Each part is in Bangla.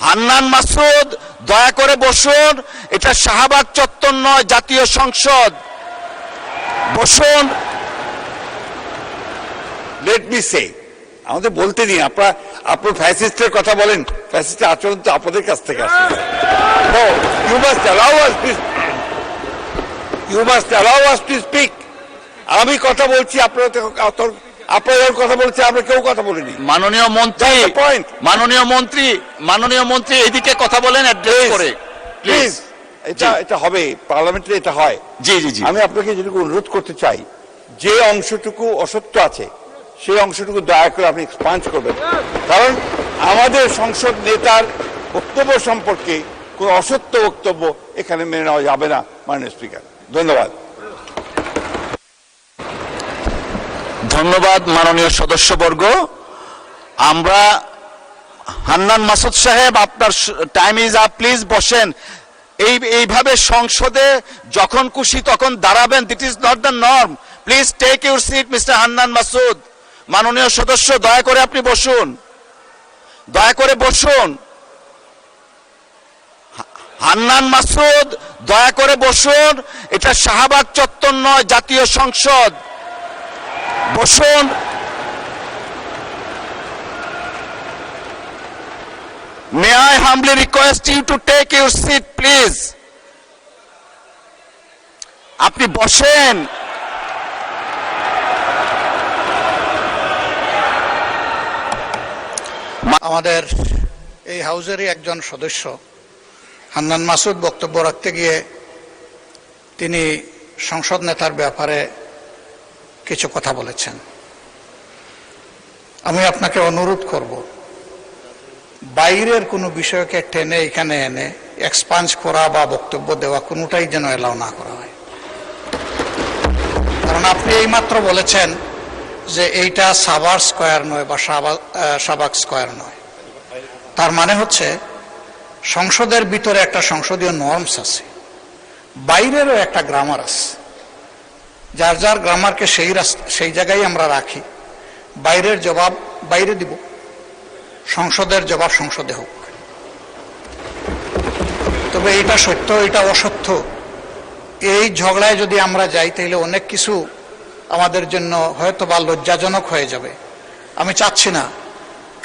হান্নান মাসুদ দয়া করে বসুন। এটা শাহবাগ চত্বর নয়, জাতীয় সংসদ। বসুন। লেট মি সে, আমাদের বলতে দিন। আপনার ফ্যাসিস্টের কথা বলেন, ফ্যাসিস্টের আচরণ তো আপনাদের কাছ থেকে আসে। You must allow us to, you must allow us to speak. আমি কথা বলছি, আপনারা কথা বলছে, আমরা কেউ কথা বলিনি। মাননীয় মন্ত্রী এইদিকে কথা বলেন অ্যাড্রেস করে প্লিজ। এটা হবে পার্লামেন্টে, এটা হয়। জি জি জি। আমি আপনাকে যেটুকু অনুরোধ করতে চাই, যে অংশটুকু অসত্য আছে সেই অংশটুকু দয়া করে আপনি এক্সপাঞ্জ করবেন, কারণ আমাদের সংসদ নেতার বক্তব্য সম্পর্কে কোনো অসত্য বক্তব্য এখানে মেনে নেওয়া যাবে না। মাননীয় স্পিকার, ধন্যবাদ। ধন্যবাদ মাননীয় সদস্যবর্গ। আমরা হান্নান মাসুদ সাহেব, আপনার টাইম ইজ আপ, প্লিজ বসেন। এইভাবে সংসদে যখন খুশি তখন দাঁড়াবেন, that is not the norm. Please take your seat mister Hannan Masud. মাননীয় সদস্য দয়া করে আপনি বসুন, দয়া করে বসুন। হান্নান মাসুদ দয়া করে বসুন। এটা শাহবাগ চত্বর নয়, জাতীয় সংসদ। বসুন। May I humbly request you to take your seat, please? আপনি বসেন। আমাদের এই হাউজেরই একজন সদস্য হান্নান মাসুদ বক্তব্য রাখতে গিয়ে তিনি সংসদ নেতার ব্যাপারে কিছু কথা বলেছেন। আমি আপনাকে অনুরোধ করব, বাইরের কোনো বিষয়কে টেনে এখানে এনে এক্সপাঞ্জ করা বা বক্তব্য দেওয়া কোনোটাই যেন এলাও না করা হয়। কারণ আপনি এইমাত্র বলেছেন যে এইটা সাভার স্কয়ার নয় বা শাহবাগ স্কয়ার নয়। তার মানে হচ্ছে সংসদের ভিতরে একটা সংসদীয় নর্মস আছে, বাইরেরও একটা গ্রামার আছে। যার যার গ্রামারকে সেই জায়গায় আমরা রাখি। বাইরের জবাব বাইরে দিব, সংসদের জবাব সংসদে হোক। তবে এটা সত্য, এটা অসত্য, এই ঝগড়ায় যদি আমরা যাই তাহলে অনেক কিছু আমাদের জন্য হয়তো বা লজ্জাজনক হয়ে যাবে। আমি চাচ্ছি না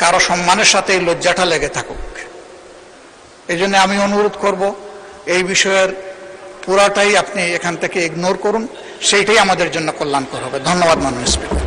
কারো সম্মানের সাথে এই লজ্জাটা লেগে থাকুক। এই জন্য আমি অনুরোধ করব, এই বিষয়ের পুরাটাই আপনি এখান থেকে ইগনোর করুন, সেইটাই আমাদের জন্য কল্যাণকর হবে। ধন্যবাদ মাননীয় স্পিকার।